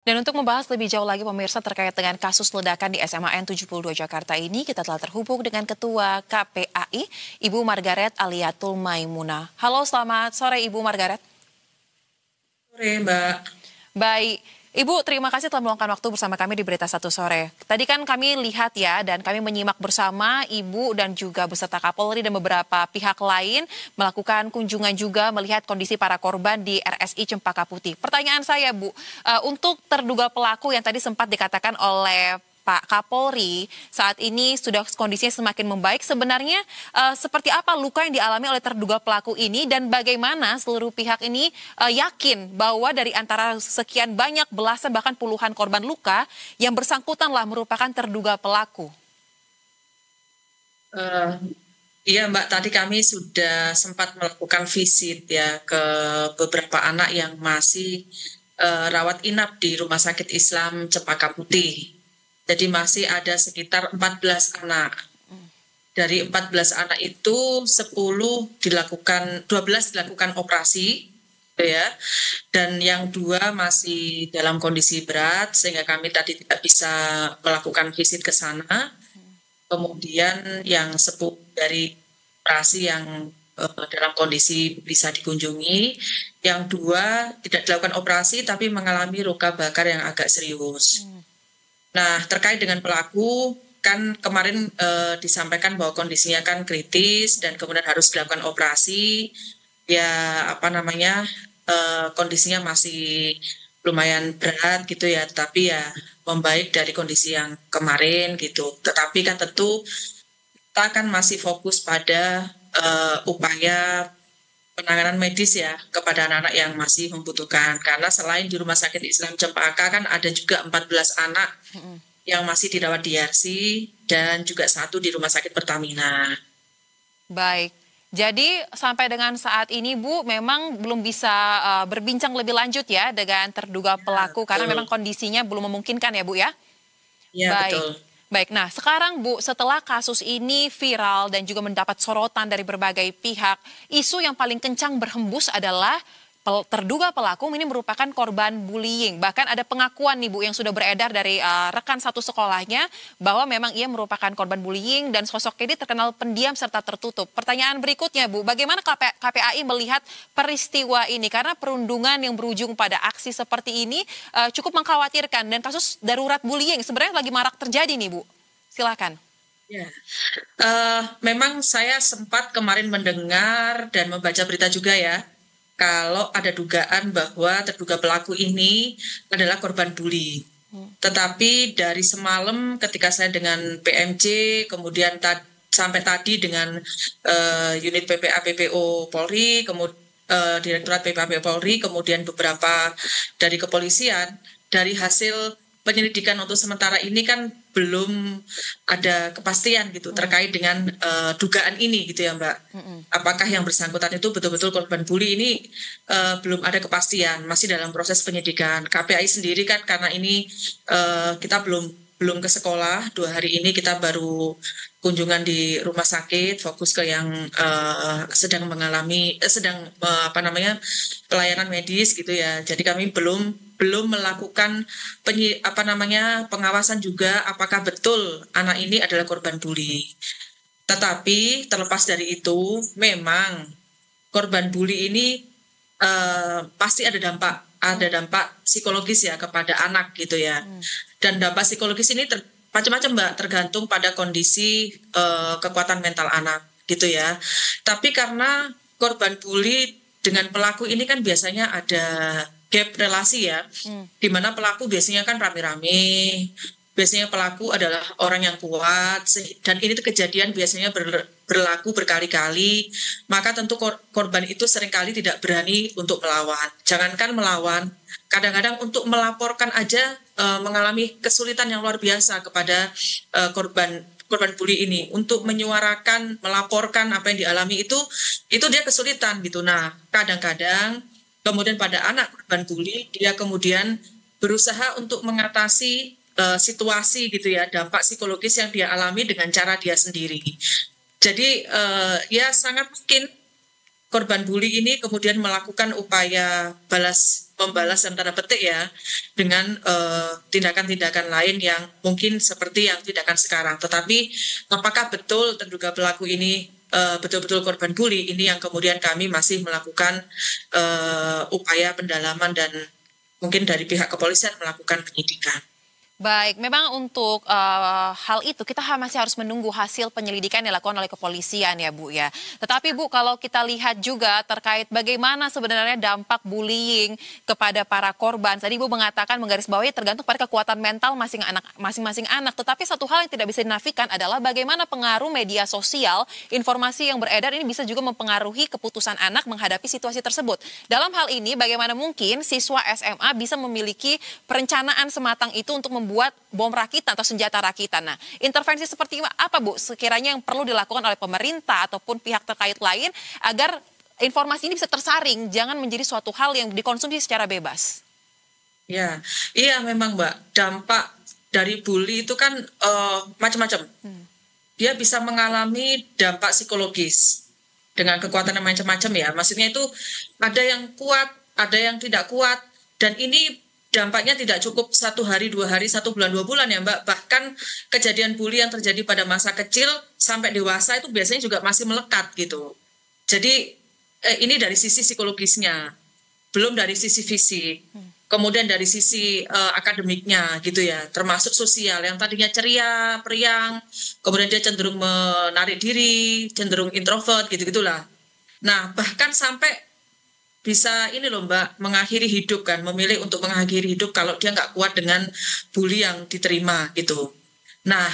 Dan untuk membahas lebih jauh lagi pemirsa terkait dengan kasus ledakan di SMAN 72 Jakarta ini, kita telah terhubung dengan Ketua KPAI, Ibu Margaret Aliatul Maimunah. Halo, selamat sore Ibu Margaret. Sore, Mbak. Baik, Ibu terima kasih telah meluangkan waktu bersama kami di Berita Satu Sore. Tadi kan kami lihat ya, dan kami menyimak bersama Ibu dan juga beserta Kapolri dan beberapa pihak lain melakukan kunjungan juga melihat kondisi para korban di RSI Cempaka Putih. Pertanyaan saya Bu, untuk terduga pelaku yang tadi sempat dikatakan oleh Pak Kapolri saat ini sudah kondisinya semakin membaik. Sebenarnya seperti apa luka yang dialami oleh terduga pelaku ini dan bagaimana seluruh pihak ini yakin bahwa dari antara sekian banyak belasan bahkan puluhan korban luka yang bersangkutanlah merupakan terduga pelaku. Eh, iya, Mbak. Tadi kami sudah sempat melakukan visit ya ke beberapa anak yang masih rawat inap di Rumah Sakit Islam Cempaka Putih. Jadi masih ada sekitar 14 anak. Dari 14 anak itu 12 dilakukan operasi, gitu ya. Dan yang 2 masih dalam kondisi berat sehingga kami tadi tidak bisa melakukan visit ke sana. Kemudian yang 10 dari operasi yang dalam kondisi bisa dikunjungi, yang 2 tidak dilakukan operasi tapi mengalami luka bakar yang agak serius. Nah, terkait dengan pelaku, kan kemarin disampaikan bahwa kondisinya kan kritis dan kemudian harus dilakukan operasi. Ya, kondisinya masih lumayan berat gitu ya, tapi ya membaik dari kondisi yang kemarin gitu. Tetapi kan tentu kita kan masih fokus pada upaya penanganan medis ya kepada anak-anak yang masih membutuhkan. Karena selain di Rumah Sakit Islam Cempaka kan ada juga 14 anak yang masih dirawat di RC dan juga 1 di Rumah Sakit Pertamina. Baik. Jadi sampai dengan saat ini Bu memang belum bisa berbincang lebih lanjut ya dengan terduga Ya, pelaku karena memang betul. kondisinya belum memungkinkan ya Bu ya. Ya, Baik. betul. Baik, nah sekarang Bu, setelah kasus ini viral dan juga mendapat sorotan dari berbagai pihak, isu yang paling kencang berhembus adalah terduga pelaku ini merupakan korban bullying. Bahkan ada pengakuan nih Bu yang sudah beredar dari rekan satu sekolahnya bahwa memang ia merupakan korban bullying dan sosoknya ini terkenal pendiam serta tertutup. Pertanyaan berikutnya Bu, bagaimana KPAI melihat peristiwa ini? Karena perundungan yang berujung pada aksi seperti ini cukup mengkhawatirkan dan kasus darurat bullying sebenarnya lagi marak terjadi nih Bu. Silakan. Ya, memang saya sempat kemarin mendengar dan membaca berita juga ya, kalau ada dugaan bahwa terduga pelaku ini adalah korban bully. Tetapi dari semalam ketika saya dengan PMJ, kemudian sampai tadi dengan unit PPA PPO Polri, kemudian Direktorat PPA PPO Polri, kemudian beberapa dari kepolisian, dari hasil penyelidikan untuk sementara ini kan belum ada kepastian gitu terkait dengan dugaan ini gitu ya Mbak. Apakah yang bersangkutan itu betul-betul korban bully ini belum ada kepastian, masih dalam proses penyidikan. KPAI sendiri kan karena ini kita belum ke sekolah, 2 hari ini kita baru kunjungan di rumah sakit, fokus ke yang sedang mengalami pelayanan medis gitu ya. Jadi kami belum melakukan pengawasan juga apakah betul anak ini adalah korban bully. Tetapi terlepas dari itu, memang korban bully ini pasti ada dampak psikologis ya kepada anak gitu ya. Dan dampak psikologis ini macam-macam Mbak, tergantung pada kondisi kekuatan mental anak gitu ya. Tapi karena korban bully dengan pelaku ini kan biasanya ada gap relasi ya, di mana pelaku biasanya kan rame-rame, biasanya pelaku adalah orang yang kuat, dan ini tuh kejadian biasanya berlaku berkali-kali, maka tentu korban itu seringkali tidak berani untuk melawan. Jangankan melawan, kadang-kadang untuk melaporkan aja mengalami kesulitan yang luar biasa kepada korban bully ini untuk menyuarakan, melaporkan apa yang dialami itu dia kesulitan gitu. Nah, kadang-kadang kemudian pada anak korban bully dia kemudian berusaha untuk mengatasi situasi gitu ya, dampak psikologis yang dia alami dengan cara dia sendiri. Jadi ya sangat mungkin korban bully ini kemudian melakukan upaya membalas dan tanda petik ya dengan tindakan-tindakan lain yang mungkin seperti yang tindakan sekarang. Tetapi apakah betul terduga pelaku ini betul-betul korban bully, ini yang kemudian kami masih melakukan upaya pendalaman dan mungkin dari pihak kepolisian melakukan penyidikan. Baik, memang untuk hal itu kita masih harus menunggu hasil penyelidikan yang dilakukan oleh kepolisian ya Bu ya. Tetapi Bu, kalau kita lihat juga terkait bagaimana sebenarnya dampak bullying kepada para korban. Tadi Bu mengatakan menggarisbawahi tergantung pada kekuatan mental masing-masing anak. Tetapi satu hal yang tidak bisa dinafikan adalah bagaimana pengaruh media sosial, informasi yang beredar ini bisa juga mempengaruhi keputusan anak menghadapi situasi tersebut. Dalam hal ini bagaimana mungkin siswa SMA bisa memiliki perencanaan sematang itu untuk membuat bom rakitan atau senjata rakitan. Nah, intervensi seperti apa Bu sekiranya yang perlu dilakukan oleh pemerintah ataupun pihak terkait lain agar informasi ini bisa tersaring, jangan menjadi suatu hal yang dikonsumsi secara bebas? Ya, iya memang Mbak, dampak dari bully itu kan macam-macam. Dia bisa mengalami dampak psikologis dengan kekuatan yang macam-macam ya. Maksudnya itu ada yang kuat, ada yang tidak kuat, dan ini dampaknya tidak cukup 1 hari, 2 hari, 1 bulan, 2 bulan ya Mbak. Bahkan kejadian bully yang terjadi pada masa kecil sampai dewasa itu biasanya juga masih melekat gitu. Jadi ini dari sisi psikologisnya, belum dari sisi fisik. Kemudian dari sisi akademiknya gitu ya, termasuk sosial yang tadinya ceria, periang, kemudian dia cenderung menarik diri, cenderung introvert gitu-gitulah. Nah, bahkan sampai bisa ini loh Mbak, mengakhiri hidup kan, memilih untuk mengakhiri hidup kalau dia nggak kuat dengan bully yang diterima gitu. Nah,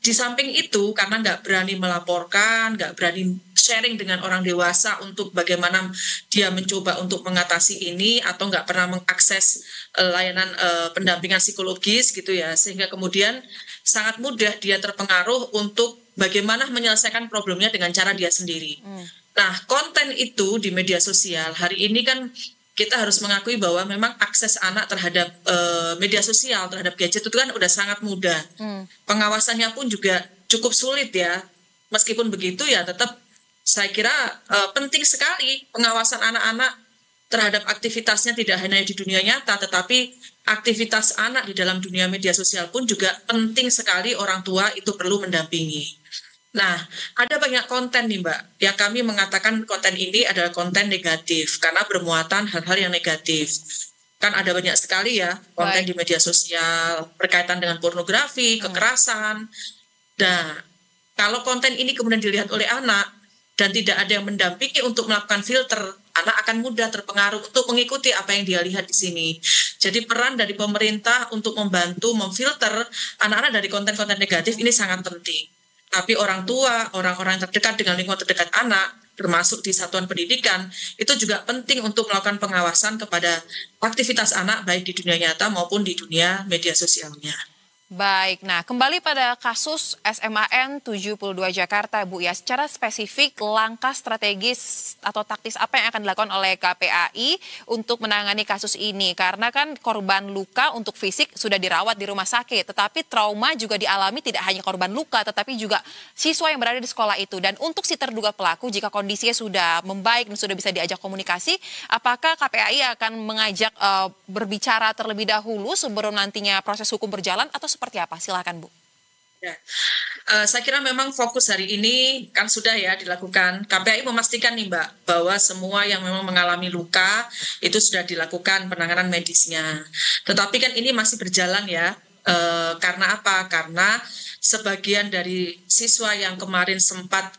di samping itu karena nggak berani melaporkan, nggak berani sharing dengan orang dewasa untuk bagaimana dia mencoba untuk mengatasi ini atau nggak pernah mengakses layanan pendampingan psikologis gitu ya, sehingga kemudian sangat mudah dia terpengaruh untuk bagaimana menyelesaikan problemnya dengan cara dia sendiri. Nah, konten itu di media sosial hari ini kan kita harus mengakui bahwa memang akses anak terhadap media sosial, terhadap gadget itu kan udah sangat mudah. Pengawasannya pun juga cukup sulit ya. Meskipun begitu ya tetap saya kira penting sekali pengawasan anak-anak terhadap aktivitasnya tidak hanya di dunia nyata, tetapi aktivitas anak di dalam dunia media sosial pun juga penting sekali orang tua itu perlu mendampingi. Nah, ada banyak konten nih Mbak, yang kami mengatakan konten ini adalah konten negatif karena bermuatan hal-hal yang negatif. Kan ada banyak sekali ya konten di media sosial berkaitan dengan pornografi, kekerasan. Nah, kalau konten ini kemudian dilihat oleh anak dan tidak ada yang mendampingi untuk melakukan filter, anak akan mudah terpengaruh untuk mengikuti apa yang dia lihat di sini. Jadi peran dari pemerintah untuk membantu memfilter anak-anak dari konten-konten negatif ini sangat penting. Tapi orang tua, orang-orang terdekat dengan lingkungan terdekat anak, termasuk di satuan pendidikan, itu juga penting untuk melakukan pengawasan kepada aktivitas anak baik di dunia nyata maupun di dunia media sosialnya. Baik, nah kembali pada kasus SMAN 72 Jakarta Bu ya, secara spesifik langkah strategis atau taktis apa yang akan dilakukan oleh KPAI untuk menangani kasus ini? Karena kan korban luka untuk fisik sudah dirawat di rumah sakit, tetapi trauma juga dialami tidak hanya korban luka, tetapi juga siswa yang berada di sekolah itu. Dan untuk si terduga pelaku, jika kondisinya sudah membaik dan sudah bisa diajak komunikasi, apakah KPAI akan mengajak berbicara terlebih dahulu sebelum nantinya proses hukum berjalan atau seperti apa? Silakan Bu. Ya. Saya kira memang fokus hari ini kan sudah ya dilakukan. KPAI memastikan nih Mbak bahwa semua yang memang mengalami luka itu sudah dilakukan penanganan medisnya. Tetapi kan ini masih berjalan ya. Karena apa? Karena sebagian dari siswa yang kemarin sempat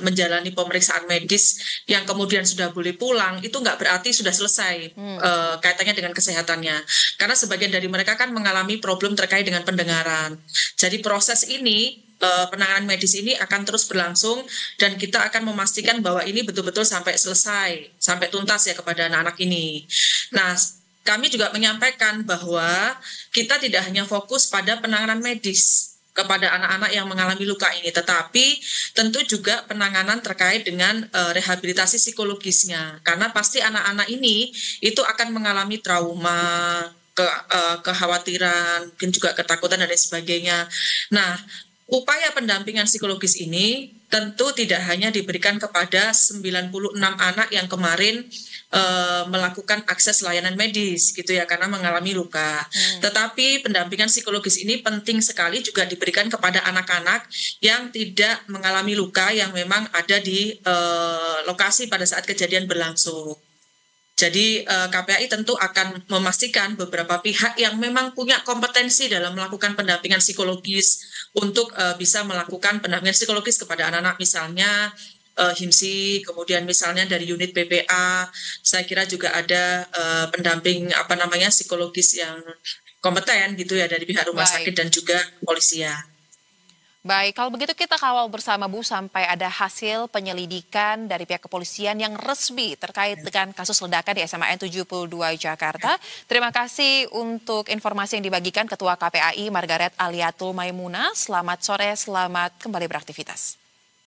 menjalani pemeriksaan medis yang kemudian sudah boleh pulang itu nggak berarti sudah selesai kaitannya dengan kesehatannya, karena sebagian dari mereka kan mengalami problem terkait dengan pendengaran. Jadi proses ini penanganan medis ini akan terus berlangsung dan kita akan memastikan bahwa ini betul-betul sampai selesai, sampai tuntas ya kepada anak-anak ini. Nah, kami juga menyampaikan bahwa kita tidak hanya fokus pada penanganan medis kepada anak-anak yang mengalami luka ini, tetapi tentu juga penanganan terkait dengan rehabilitasi psikologisnya. Karena pasti anak-anak ini itu akan mengalami trauma, kekhawatiran, mungkin juga ketakutan dan lain sebagainya. Nah, upaya pendampingan psikologis ini tentu tidak hanya diberikan kepada 96 anak yang kemarin melakukan akses layanan medis gitu ya karena mengalami luka. Tetapi pendampingan psikologis ini penting sekali juga diberikan kepada anak-anak yang tidak mengalami luka yang memang ada di lokasi pada saat kejadian berlangsung. Jadi KPAI tentu akan memastikan beberapa pihak yang memang punya kompetensi dalam melakukan pendampingan psikologis untuk bisa melakukan pendampingan psikologis kepada anak-anak, misalnya HIMSI, kemudian misalnya dari unit PPA, saya kira juga ada pendamping psikologis yang kompeten gitu ya dari pihak rumah sakit dan juga kepolisian. Baik, kalau begitu kita kawal bersama Bu sampai ada hasil penyelidikan dari pihak kepolisian yang resmi terkait dengan kasus ledakan di SMAN 72 Jakarta. Terima kasih untuk informasi yang dibagikan Ketua KPAI Margaret Aliatul Maimuna. Selamat sore, selamat kembali beraktivitas.